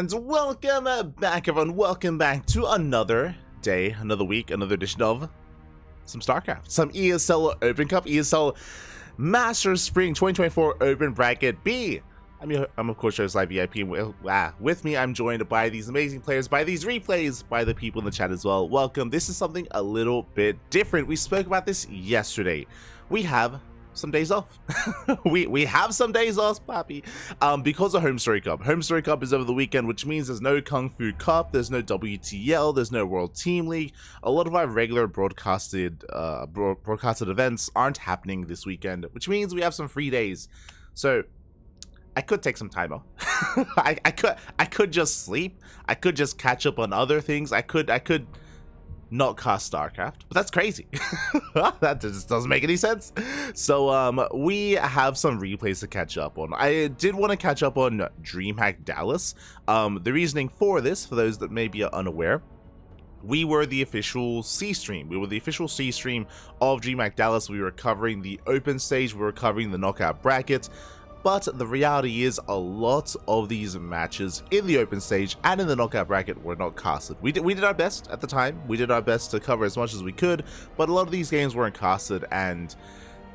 And welcome back, everyone. Welcome back to another day, another week, another edition of some StarCraft, some ESL Open Cup, ESL Masters Spring 2024 Open Bracket B. I'm of course Live VIP. With me, I'm joined by these amazing players, by these replays, by the people in the chat as well. Welcome. This is something a little bit different. We spoke about this yesterday. We have some days off. we have some days off, Papi, because of Home Story Cup. Home Story Cup is over the weekend, which means there's no Kung Fu Cup, there's no WTL, there's no World Team League. A lot of our regular broadcasted events aren't happening this weekend, which means we have some free days. So I could take some time off. I could just sleep. I could just catch up on other things. I could not cast StarCraft, but that's crazy. That just doesn't make any sense. So we have some replays to catch up on. I did want to catch up on DreamHack Dallas. The reasoning for this, for those that may be unaware, we were the official C stream. We were the official C stream of DreamHack Dallas. We were covering the open stage, we were covering the knockout bracket. But the reality is a lot of these matches in the open stage and in the knockout bracket were not casted. We did our best at the time. We did our best to cover as much as we could, but a lot of these games weren't casted, and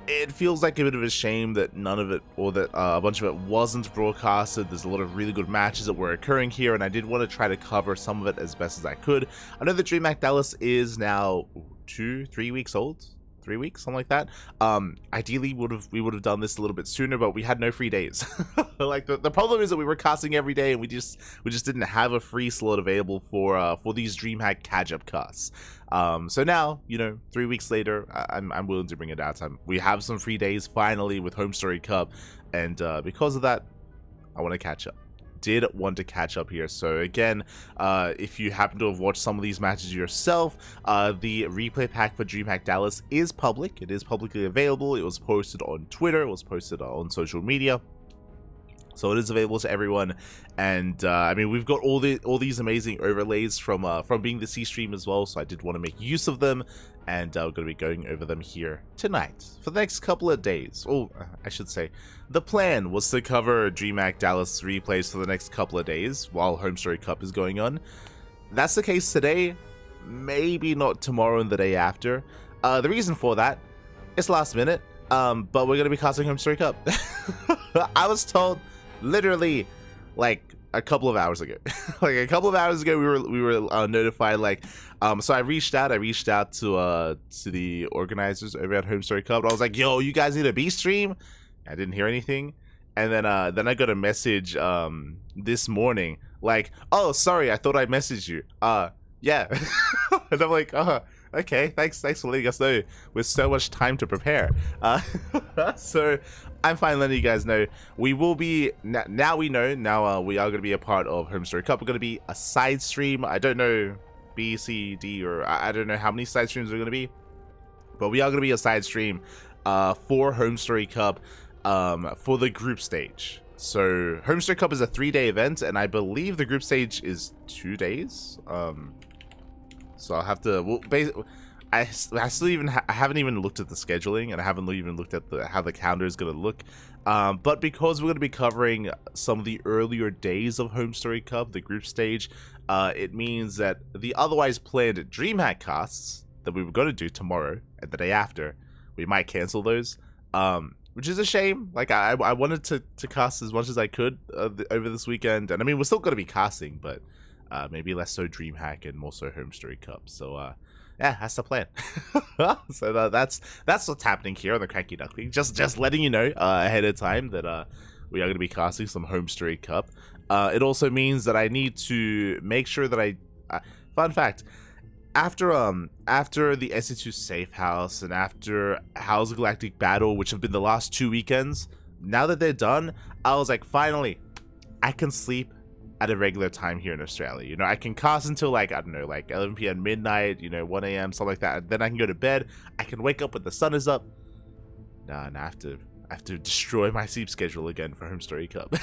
it feels like a bit of a shame that none of it, or that a bunch of it wasn't broadcasted. There's a lot of really good matches that were occurring here, and I did want to try to cover some of it as best as I could. I know that DreamHack Dallas is now 2-3 weeks old. 3 weeks, something like that. Ideally we would have done this a little bit sooner, but we had no free days. Like the problem is that we were casting every day, and we just didn't have a free slot available for these DreamHack catch-up casts. So now, you know, 3 weeks later, I'm willing to bring it out. We have some free days finally with Home Story Cup, and because of that, I want to catch up. Did want to catch up here. So again, if you happen to have watched some of these matches yourself, the replay pack for DreamHack Dallas is public. It is publicly available. It was posted on Twitter, it was posted on social media, so it is available to everyone. And I mean, we've got all these amazing overlays from being the C stream as well, so I did want to make use of them, and we're going to be going over them here tonight for the next couple of days. Oh, I should say, the plan was to cover DreamHack Dallas replays for the next couple of days while Home Story Cup is going on. That's the case today, maybe not tomorrow and the day after. The reason for that is last minute, but we're going to be casting Home Story Cup. I was told literally like a couple of hours ago. Like a couple of hours ago, we were notified. Like, so I reached out to the organizers over at Home Story Cup. I was like, "Yo, you guys need a B stream?" I didn't hear anything, and then I got a message this morning like, "Oh, sorry, I thought I messaged you." Yeah, and I'm like, "Oh, okay, thanks for letting us know with so much time to prepare." So I'm fine letting you guys know. We will be, now we know, now we are going to be a part of Home Story Cup. We're going to be a side stream. I don't know B, C, D, or I don't know how many side streams are going to be, but we are going to be a side stream for Home Story Cup for the group stage. So Home Story Cup is a 3-day event, and I believe the group stage is 2 days. So I'll have to, well, basically, I haven't even looked at the scheduling, and I haven't even looked at how the calendar is going to look. But because we're going to be covering some of the earlier days of Home Story Cup, the group stage, it means that the otherwise planned DreamHack casts that we were going to do tomorrow and the day after, we might cancel those, which is a shame. Like, I wanted to cast as much as I could over this weekend, and I mean, we're still going to be casting, but maybe less so DreamHack and more so Home Story Cup. So yeah, that's the plan. So that's what's happening here on the CranKy Duckling. Just letting you know ahead of time that we are going to be casting some Home Story Cup. It also means that I need to make sure that fun fact, after the SC2 Safe House and after House Galactic Battle, which have been the last 2 weekends, now that they're done, I was like, finally, I can sleep at a regular time here in Australia. You know, I can cast until like, I don't know, like 11 p.m. midnight, you know, 1 a.m., something like that. And then I can go to bed. I can wake up when the sun is up. Nah, and I have to destroy my sleep schedule again for Home Story Cup.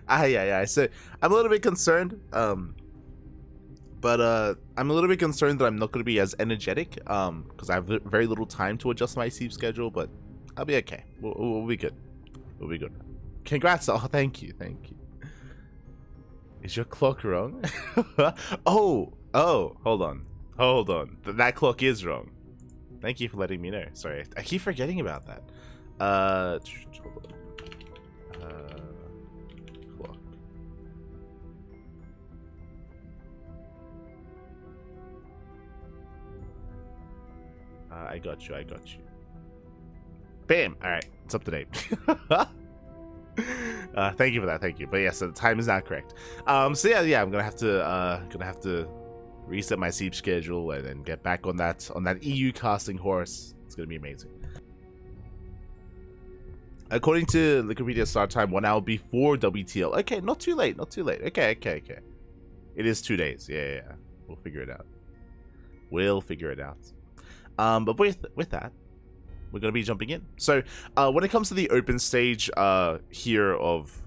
Yeah. So I'm a little bit concerned. But I'm a little bit concerned that I'm not going to be as energetic because I have very little time to adjust my sleep schedule. But I'll be okay. We'll be good. We'll be good. Congrats! Oh, thank you. Is your clock wrong? Oh, hold on. Hold on. That clock is wrong. Thank you for letting me know. Sorry, I keep forgetting about that. Hold on. Clock. I got you. Bam! Alright, it's up to date. Thank you for that, thank you. But yeah, so the time is not correct. So yeah, I'm gonna have to reset my sleep schedule and then get back on that EU casting horse. It's gonna be amazing. According to Wikipedia, start time 1 hour before WTL. Okay, not too late, Okay. It is 2 days. Yeah. We'll figure it out. But with that, we're going to be jumping in. So, when it comes to the open stage here of...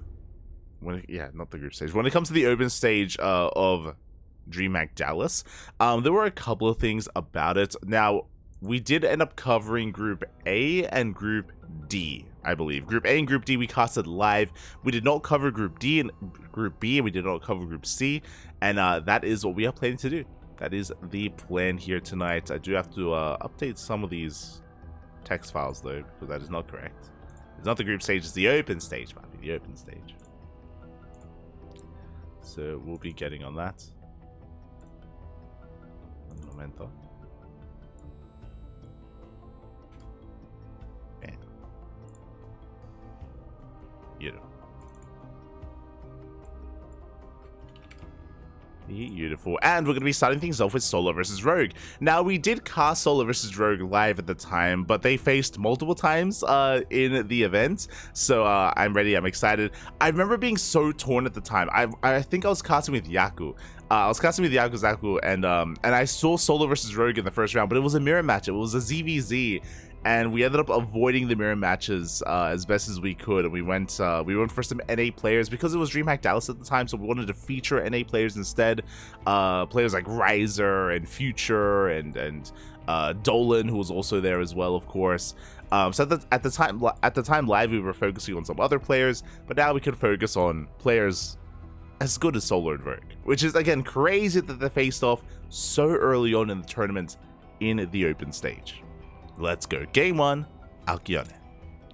not the group stage. When it comes to the open stage of DreamHack Dallas, there were a couple of things about it. Now, we did end up covering Group A and Group D, I believe. Group A and Group D we casted live. We did not cover Group D and Group B, and we did not cover Group C. And that is what we are planning to do. That is the plan here tonight. I do have to update some of these text files though, because that is not correct. It's not the group stage, it's the open stage, Papi, the open stage. So we'll be getting on that. Un momento. Bam. Beautiful. Beautiful. And we're going to be starting things off with Solo versus Rogue. Now, we did cast Solo versus Rogue live at the time, but they faced multiple times in the event. So I'm ready. I'm excited. I remember being so torn at the time. I think I was casting with Yaku. Zaku, and I saw Solo versus Rogue in the first round, but it was a mirror match. It was a ZvZ. And we ended up avoiding the mirror matches as best as we could, and we went for some NA players because it was DreamHack Dallas at the time, so we wanted to feature NA players instead. Players like Riser and Future and Dolan, who was also there as well, of course. So at the time live, we were focusing on some other players, but now we can focus on players as good as Solar and Rogue, which is again crazy that they faced off so early on in the tournament in the open stage. Let's go. Game 1, Alkione.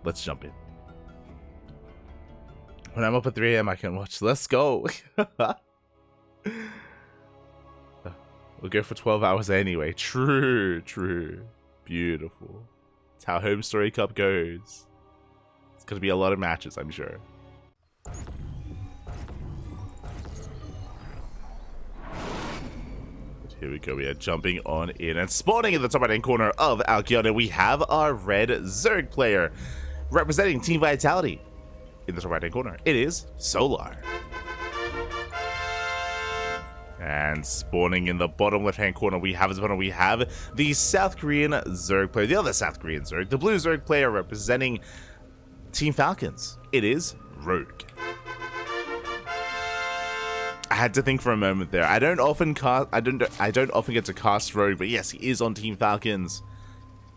Let's jump in. When I'm up at 3 AM, I can watch. Let's go. We'll go for 12 hours anyway. True. Beautiful. It's how Home Story Cup goes. It's going to be a lot of matches, I'm sure. Here we go, we are jumping on in and spawning in the top right hand corner of Alkione. We have our red Zerg player representing Team Vitality. In the top right hand corner, it is Solar. And spawning in the bottom left hand corner, we have the South Korean Zerg player, the other South Korean Zerg, the blue Zerg player representing Team Falcons. It is Rogue. I had to think for a moment there. I don't often get to cast Rogue, but yes, he is on Team Falcons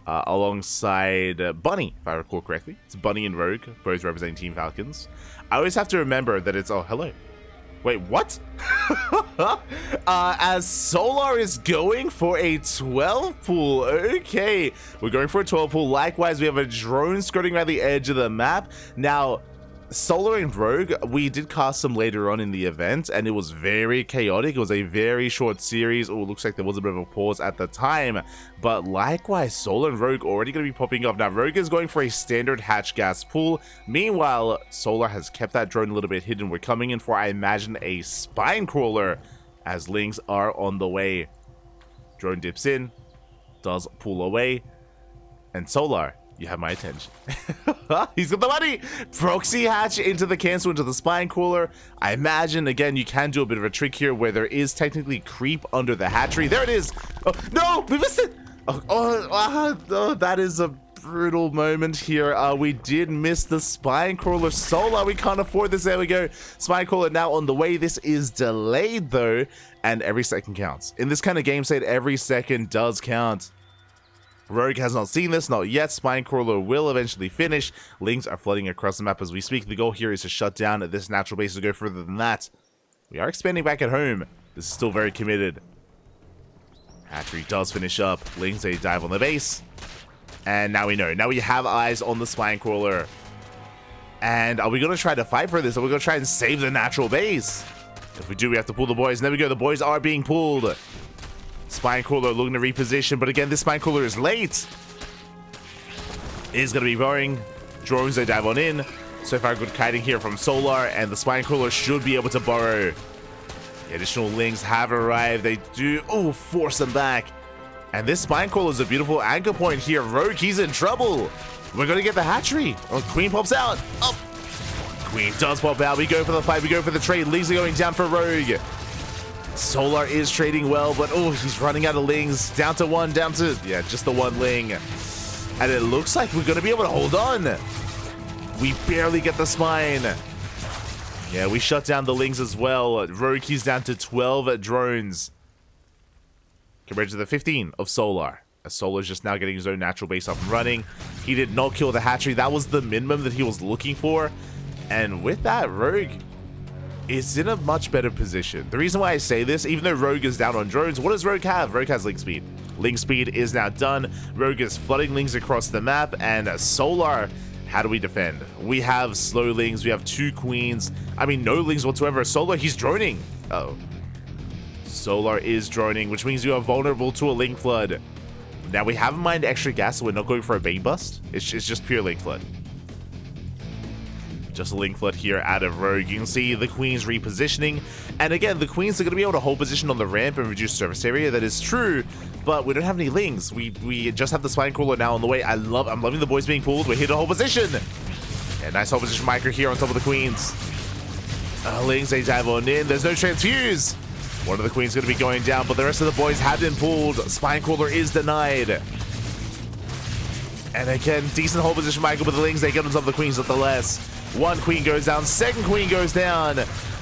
alongside Bunny, if I recall correctly. It's Bunny and Rogue, both representing Team Falcons. I always have to remember that it's hello. Wait, what? As Solar is going for a 12 pool. Okay, we're going for a 12 pool. Likewise, we have a drone skirting around the edge of the map. Now, Solar and Rogue, we did cast them later on in the event, and it was very chaotic. It was a very short series. Oh, it looks like there was a bit of a pause at the time. But likewise, Solar and Rogue already going to be popping off. Now, Rogue is going for a standard hatch gas pool. Meanwhile, Solar has kept that drone a little bit hidden. We're coming in for, I imagine, a spine crawler, as links are on the way. Drone dips in, does pull away, and Solar, you have my attention. He's got the money! Proxy hatch into the cancel, into the spine crawler. I imagine, again, you can do a bit of a trick here where there is technically creep under the hatchery. There it is! Oh, no! We missed it! Oh, that is a brutal moment here. We did miss the spine crawler. Solar, we can't afford this. There we go. Spine crawler now on the way. This is delayed, though, and every second counts. In this kind of game state, every second does count. Rogue has not seen this, not yet. Spine Crawler will eventually finish. Links are flooding across the map as we speak. The goal here is to shut down this natural base to go further than that. We are expanding back at home. This is still very committed. Hatchery does finish up. Lings, they dive on the base. And now we know. Now we have eyes on the Spine Crawler. And are we going to try to fight for this? Are we going to try and save the natural base? If we do, we have to pull the boys. And there we go. The boys are being pulled. Spine Crawler looking to reposition. But again, this Spine Crawler is late. It is going to be boring. Drones, they dive on in. So far, good kiting here from Solar. And the Spine Crawler should be able to burrow. The additional Lings have arrived. They do, force them back. And this Spine Crawler is a beautiful anchor point here. Rogue, he's in trouble. We're going to get the hatchery. Oh, Queen pops out. Oh, Queen does pop out. We go for the fight. We go for the trade. Lings are going down for Rogue. Solar is trading well, but he's running out of Lings. Down to one, down to, just the one Ling. And it looks like we're going to be able to hold on. We barely get the Spine. Yeah, we shut down the Lings as well. Rogue, he's down to 12 drones. Compared to the 15 of Solar. As Solar's just now getting his own natural base up and running. He did not kill the hatchery. That was the minimum that he was looking for. And with that, Rogue is in a much better position. The reason why I say this, even though Rogue is down on drones, what does Rogue have? Rogue has Link Speed. Link Speed is now done. Rogue is flooding Lings across the map. And Solar, how do we defend? We have slow Lings. We have 2 Queens. I mean, no Lings whatsoever. Solar, he's droning. Uh-oh. Solar is droning, which means you are vulnerable to a Link Flood. Now, we haven't mined extra gas, so we're not going for a Bane Bust. It's just pure Link Flood. Just a Link Flood here out of Rogue. You can see the Queens repositioning. And again, the Queens are going to be able to hold position on the ramp and reduce surface area. That is true, but we don't have any Lings. We just have the Spine Crawler now on the way. I'm loving the boys being pulled. We're here to hold position. And nice hold position micro here on top of the Queens. Lings, they dive on in. There's no transfuse. One of the Queens going to be going down, but the rest of the boys have been pulled. Spine Crawler is denied. And again, decent hold position micro, but the Lings, they get on top of the Queens nonetheless. One Queen goes down, second Queen goes down.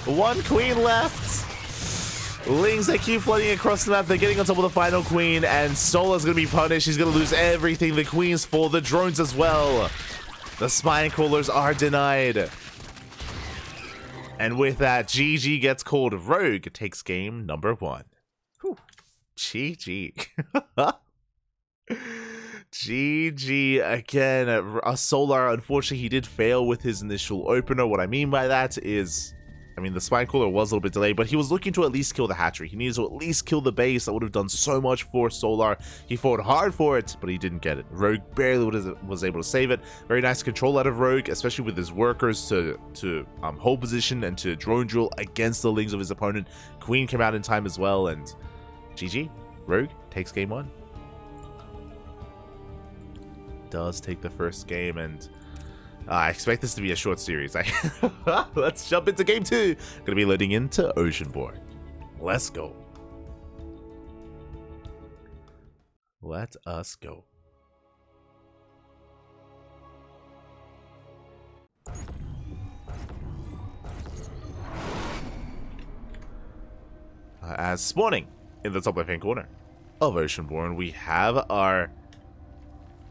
One Queen left. Lings, they keep flooding across the map. They're getting on top of the final Queen, and Solar's going to be punished. He's going to lose everything. The Queens fall, the drones as well. The Spine Crawlers are denied. And with that, GG gets called. Rogue takes game number 1. Whew. GG. GG again. Solar, unfortunately, he did fail with his initial opener. What I mean by that is, I mean, the Spine Crawler was a little bit delayed, but he was looking to at least kill the hatchery. He needed to at least kill the base. That would have done so much for Solar. He fought hard for it, but he didn't get it. Rogue barely was able to save it. Very nice control out of Rogue, especially with his workers to hold position and to drone drill against the Lings of his opponent. Queen came out in time as well, and GG. Rogue takes game 1. Does take the first game, and I expect this to be a short series. Let's jump into game 2. Gonna be loading into Oceanborn. Let's go. Let us go. As spawning in the top left-hand corner of Oceanborn, we have our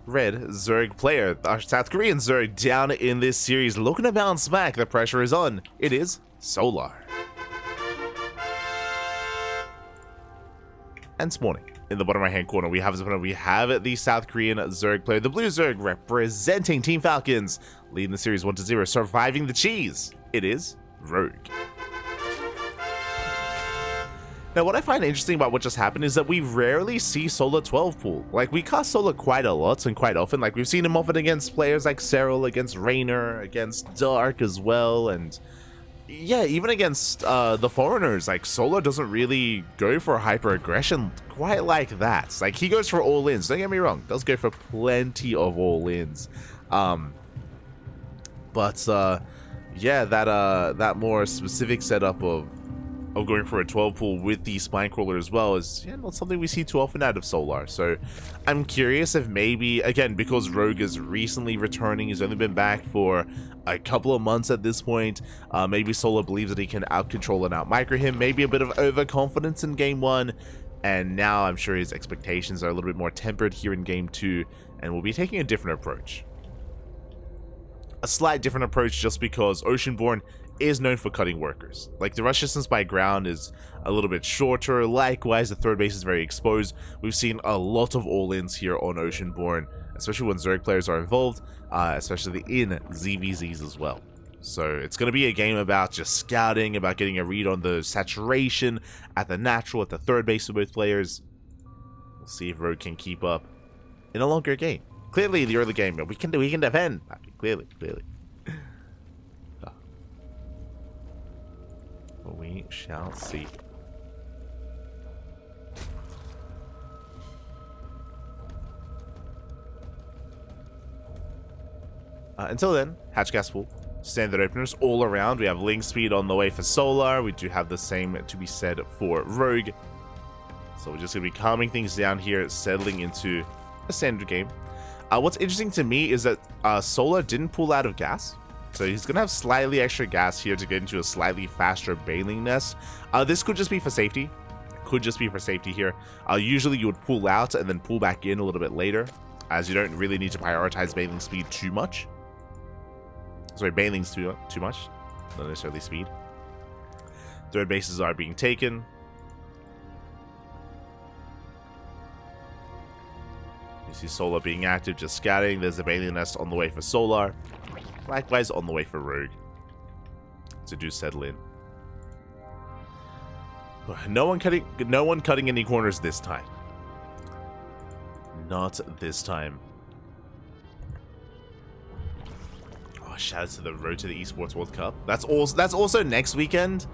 red Zerg player, our South Korean Zerg, down in this series, looking to bounce back. The pressure is on. It is Solar. And spawning in the bottom right hand corner, we have the South Korean Zerg player, the blue Zerg, representing Team Falcons, leading the series 1-0, surviving the cheese. It is Rogue. Now, what I find interesting about what just happened is that we rarely see Solar 12 pull. Like, we cast Solar quite a lot and quite often. Like, we've seen him often against players like Cyril, against Raynor, against Dark as well, and yeah, even against the foreigners. Like, Solar doesn't really go for hyper aggression quite like that. Like, he goes for all ins. Don't get me wrong, does go for plenty of all ins. Yeah, that more specific setup of going for a 12 pull with the Spine Crawler as well is not something we see too often out of Solar. So I'm curious if maybe, again, because Rogue is recently returning, he's only been back for a couple of months at this point, maybe Solar believes that he can out-control and out-micro him, maybe a bit of overconfidence in game 1, and now I'm sure his expectations are a little bit more tempered here in game 2, and we'll be taking a different approach. a slight different approach just because Oceanborn is known for cutting workers. Like, the rush distance by ground is a little bit shorter. Likewise, the third base is very exposed. We've seen a lot of all-ins here on Oceanborn, especially when Zerg players are involved, especially in ZvZs as well. So it's going to be a game about just scouting, about getting a read on the saturation at the natural, at the third base of both players. We'll see if Rogue can keep up in a longer game. Clearly, the early game, we can defend. Clearly. We shall see. Until then, hatch gas pool, standard openers all around. We have Ling speed on the way for Solar. We do have the same to be said for Rogue. So we're just going to be calming things down here, settling into a standard game. What's interesting to me is that Solar didn't pull out of gas. So he's going to have slightly extra gas here to get into a slightly faster bailing nest. This could just be for safety. It could just be for safety here. Usually you would pull out and then pull back in a little bit later, as you don't really need to prioritize bailing speed too much. Sorry, bailing's too much, not necessarily speed. Third bases are being taken. You see Solar being active, just scouting. There's a bailing nest on the way for Solar. Likewise on the way for Rogue. So do settle in. No one cutting any corners this time. Not this time. Oh, shout out to the road to the esports World Cup. That's also next weekend.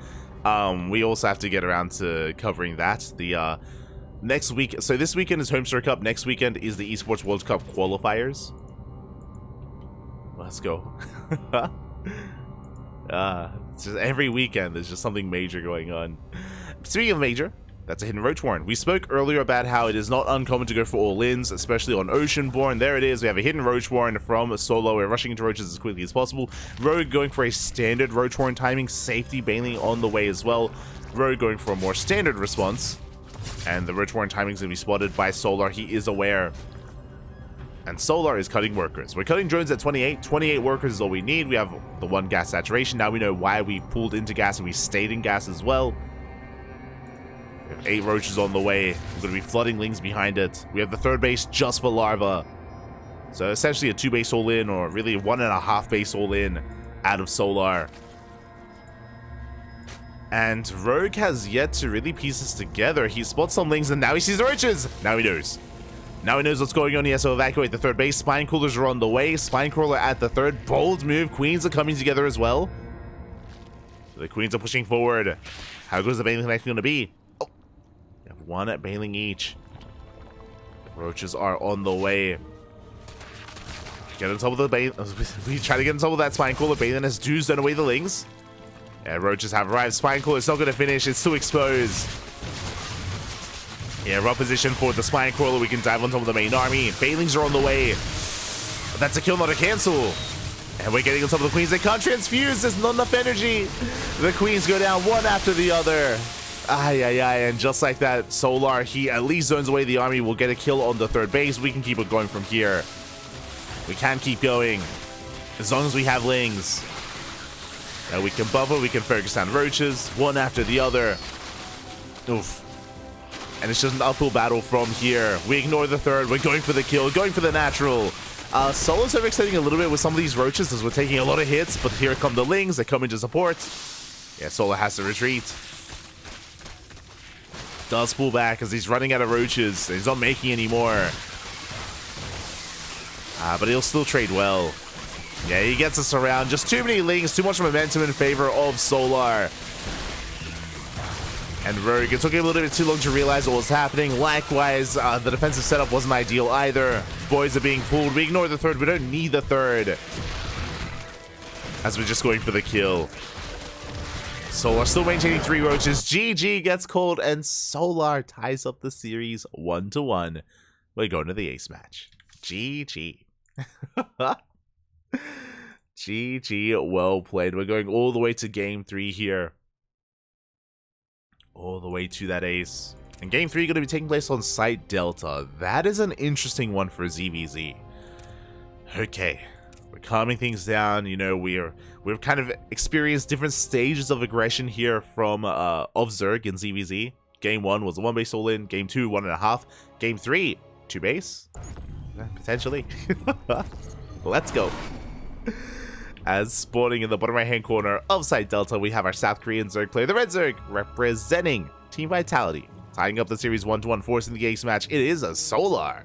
We also have to get around to covering that. The next week, so this weekend is Homestar Cup. Next weekend is the esports World Cup qualifiers. Let's go. It's just every weekend there's just something major going on. Speaking of major, that's a hidden roach warren. We spoke earlier about how it is not uncommon to go for all-ins, especially on Oceanborn. There it is. We have a hidden roach warren from Solo. We're rushing into roaches as quickly as possible. Rogue going for a standard roach warren timing. Safety bailing on the way as well. Rogue going for a more standard response. And the roach warren timing is going to be spotted by Solar. He is aware. And Solar is cutting workers. We're cutting drones at 28. 28 workers is all we need. We have the 1 gas saturation. Now we know why we pulled into gas and we stayed in gas as well. We have 8 roaches on the way. We're going to be flooding Lings behind it. We have the third base just for Larva. So essentially a 2 base all in, or really a 1.5 base all in out of Solar. And Rogue has yet to really piece this together. He spots some Lings and now he sees the roaches. Now he knows. Now he knows what's going on. He has to evacuate the third base. Spine Crawlers are on the way. Spine Crawler at the third. Bold move. Queens are coming together as well. The Queens are pushing forward. How good is the bailing connection going to be? Oh, we have 1 bailing each. The roaches are on the way. Get on top of the bailing. We try to get on top of that Spine Crawler. Bailing has dozed away the Lings. Yeah, roaches have arrived. Spine Crawler is not going to finish. It's too exposed. Yeah, rough position for the Spine Crawler. We can dive on top of the main army. Bailings are on the way. But that's a kill, not a cancel. And we're getting on top of the Queens. They can't transfuse. There's not enough energy. The Queens go down one after the other. And just like that, Solar, he at least zones away the army. We'll get a kill on the third base. We can keep it going from here. We can keep going. As long as we have Lings. Now we can buffer. We can focus on roaches. One after the other. Oof. And it's just an uphill battle from here. We ignore the third. We're going for the kill, going for the natural. Solo's overextending a little bit with some of these roaches as we're taking a lot of hits, but here come the Lings. They come in to support. Yeah, Solo has to retreat. Does pull back as he's running out of roaches. He's not making any more. But he'll still trade well. Yeah, he gets us around. Just too many Lings, too much momentum in favor of Solar. And Rogue, it took him a little bit too long to realize what was happening. Likewise, the defensive setup wasn't ideal either. Boys are being pulled. We ignore the third. We don't need the third. As we're just going for the kill. Solar still maintaining 3 roaches. GG gets called, and Solar ties up the series 1-1. We're going to the ace match. GG. GG, well played. We're going all the way to game 3 here. All the way to that ace. And game 3 going to be taking place on Site Delta. That is an interesting one for ZvZ. Okay. We're calming things down. You know, we've kind of experienced different stages of aggression here from of Zerg in ZvZ. Game 1 was a 1 base all in. Game 2, 1.5. Game 3, 2 base. Potentially. Let's go. As spawning in the bottom right hand corner of side Delta, we have our South Korean Zerg player, the Red Zerg, representing Team Vitality. Tying up the series 1-1, forcing the ace match, it is a Solar.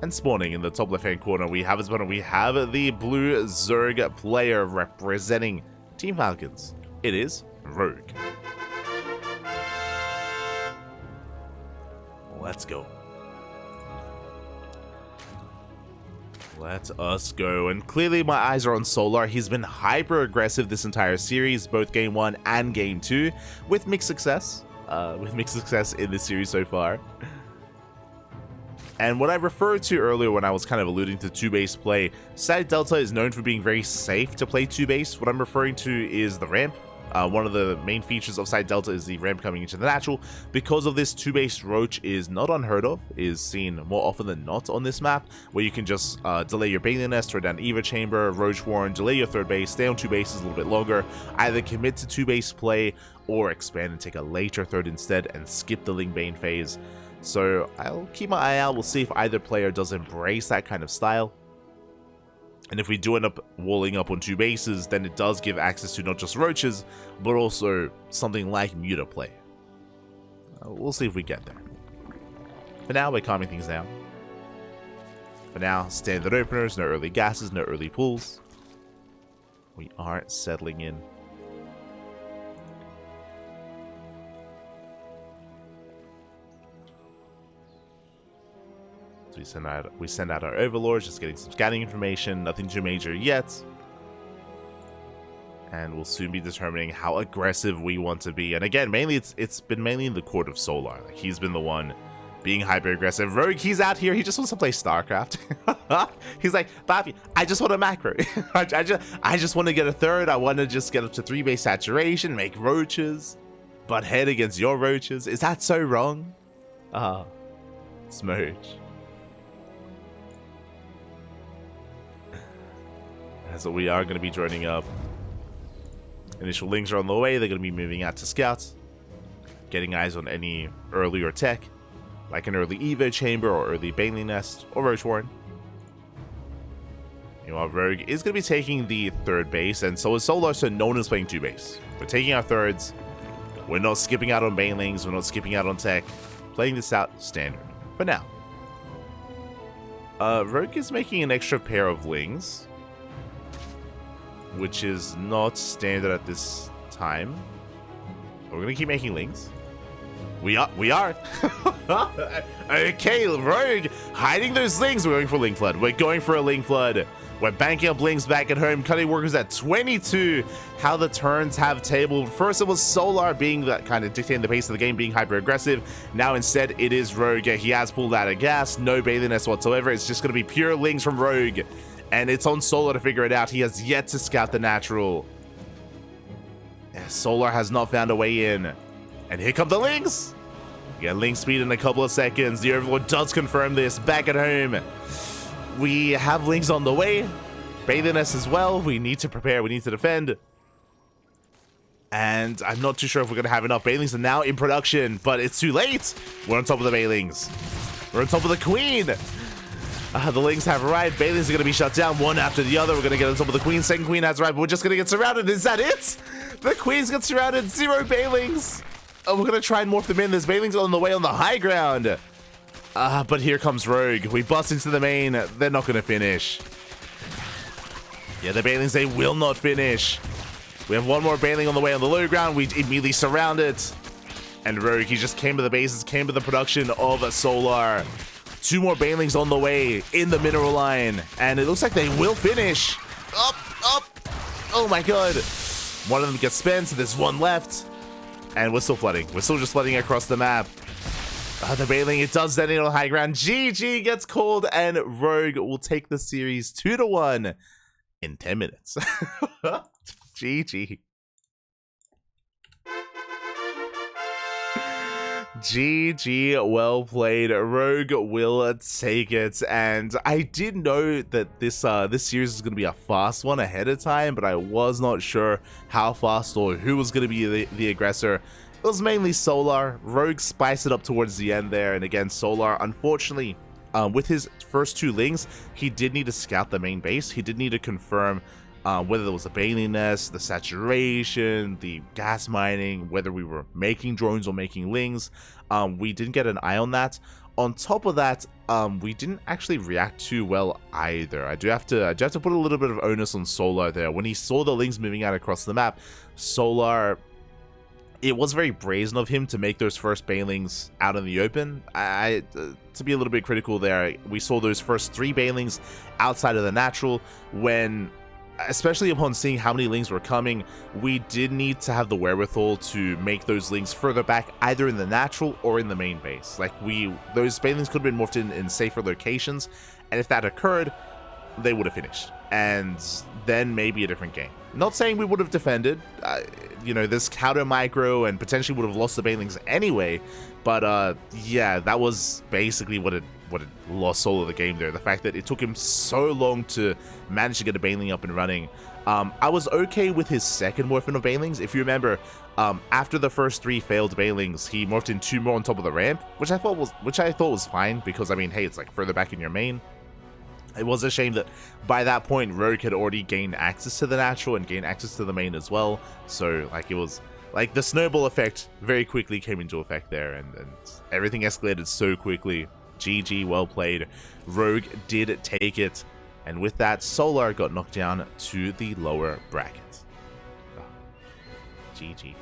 And spawning in the top left hand corner, we have the blue Zerg player representing Team Falcons. It is Rogue. Let's go. Let us go. And clearly my eyes are on Solar. He's been hyper aggressive this entire series, both game 1 and game 2, with mixed success. In this series so far. And what I referred to earlier when I was kind of alluding to 2-base play, Side Delta is known for being very safe to play 2-base. What I'm referring to is the ramp. One of the main features of Side Delta is the ramp coming into the natural. Because of this, 2-base Roach is not unheard of, is seen more often than not on this map, where you can just delay your Bailey Nest, throw down Eva Chamber, Roach Warren, delay your 3rd base, stay on 2 bases a little bit longer, either commit to 2-base play or expand and take a later 3rd instead and skip the Ling Bane phase. So I'll keep my eye out. We'll see if either player does embrace that kind of style. And if we do end up walling up on 2 bases, then it does give access to not just Roaches, but also something like Muta play. We'll see if we get there. For now, we're calming things down. For now, standard openers, no early gases, no early pulls. We are settling in. We send out our overlords, just getting some scanning information, nothing too major yet. And we'll soon be determining how aggressive we want to be. And again, mainly it's been mainly in the court of Solar. Like, he's been the one being hyper aggressive. Rogue, he's out here, he just wants to play StarCraft. He's like, Bobby, I just want a macro. I just want to get a 3rd. I want to just get up to 3-base saturation, make Roaches, butt head against your Roaches. Is that so wrong? Smooch. So we are going to be joining up. Initial Lings are on the way. They're going to be moving out to scouts, getting eyes on any earlier tech, like an early Evo Chamber or early Bailey Nest or Roach Warren. Meanwhile, Rogue is going to be taking the 3rd base, and so is Solar, so no one is playing 2-base. We're taking our 3rds. We're not skipping out on Banelings. We're not skipping out on tech. Playing this out standard for now. Rogue is making an extra pair of Lings, which is not standard at this time. We're gonna keep making Lings. We are. Okay, Rogue, hiding those Lings. We're going for Ling Flood. We're going for a Ling Flood. We're banking up Lings back at home. Cutting workers at 22. How the turns have tabled. First it was Solar being that kind of dictating the pace of the game, being hyper aggressive. Now instead it is Rogue. He has pulled out of gas. No Bailey Nest whatsoever. It's just gonna be pure Lings from Rogue. And it's on Solar to figure it out. He has yet to scout the natural. Yeah, Solar has not found a way in. And here come the Lings. We get Ling speed in a couple of seconds. The Overlord does confirm this. Back at home, we have Lings on the way. Bailey Nest as well. We need to prepare. We need to defend. And I'm not too sure if we're going to have enough Bailings. And now in production, but it's too late. We're on top of the Bailings. We're on top of the Queen. The Lings have arrived. Bailey's are going to be shut down one after the other. We're going to get on top of the Queen. Second Queen has arrived, but we're just going to get surrounded. Is that it? The Queens get surrounded. 0 Bailings. Oh, we're going to try and morph them in. There's Bailings on the way on the high ground. But here comes Rogue. We bust into the main. They're not going to finish. Yeah, the Bailings, they will not finish. We have one more Bailing on the way on the low ground. We immediately surround it. And Rogue, he just came to the bases, came to the production of a Solar. 2 more Bailings on the way in the mineral line. And it looks like they will finish. Up. Oh my god. One of them gets spent, so there's 1 left. And we're still flooding. We're still just flooding across the map. The Bailing, it does detonate on high ground. GG gets called, and Rogue will take the series 2-1 in 10 minutes. GG. GG, well played. Rogue will take it, and I did know that this series is going to be a fast one ahead of time, but I was not sure how fast or who was going to be the aggressor. It was mainly Solar. Rogue spiced it up towards the end there, and again, Solar, unfortunately, with his first 2 lings, he did need to scout the main base. He did need to confirm whether there was the bailiness, the saturation, the gas mining, whether we were making drones or making lings. We didn't get an eye on that. On top of that, we didn't actually react too well either. I do have to put a little bit of onus on Solar there. When he saw the lings moving out across the map, Solar, it was very brazen of him to make those first banelings out in the open. To be a little bit critical there, we saw those first 3 banelings outside of the natural when, especially upon seeing how many lings were coming, we did need to have the wherewithal to make those lings further back, either in the natural or in the main base. Like, those banelings could have been morphed in safer locations, and if that occurred, they would have finished, and then maybe a different game. Not saying we would have defended, you know, this counter micro, and potentially would have lost the banelings anyway, but yeah, that was basically what it lost Solar the game there. The fact that it took him so long to manage to get a baneling up and running. I was okay with his second morphin of banelings. If you remember, after the first 3 failed banelings, he morphed in 2 more on top of the ramp, which I thought was fine, because I mean, hey, it's like further back in your main. It was a shame that by that point, Rogue had already gained access to the natural and gained access to the main as well. So, like, it was like the snowball effect very quickly came into effect there, and everything escalated so quickly. GG, well played. Rogue did take it, and with that, Solar got knocked down to the lower bracket. GG.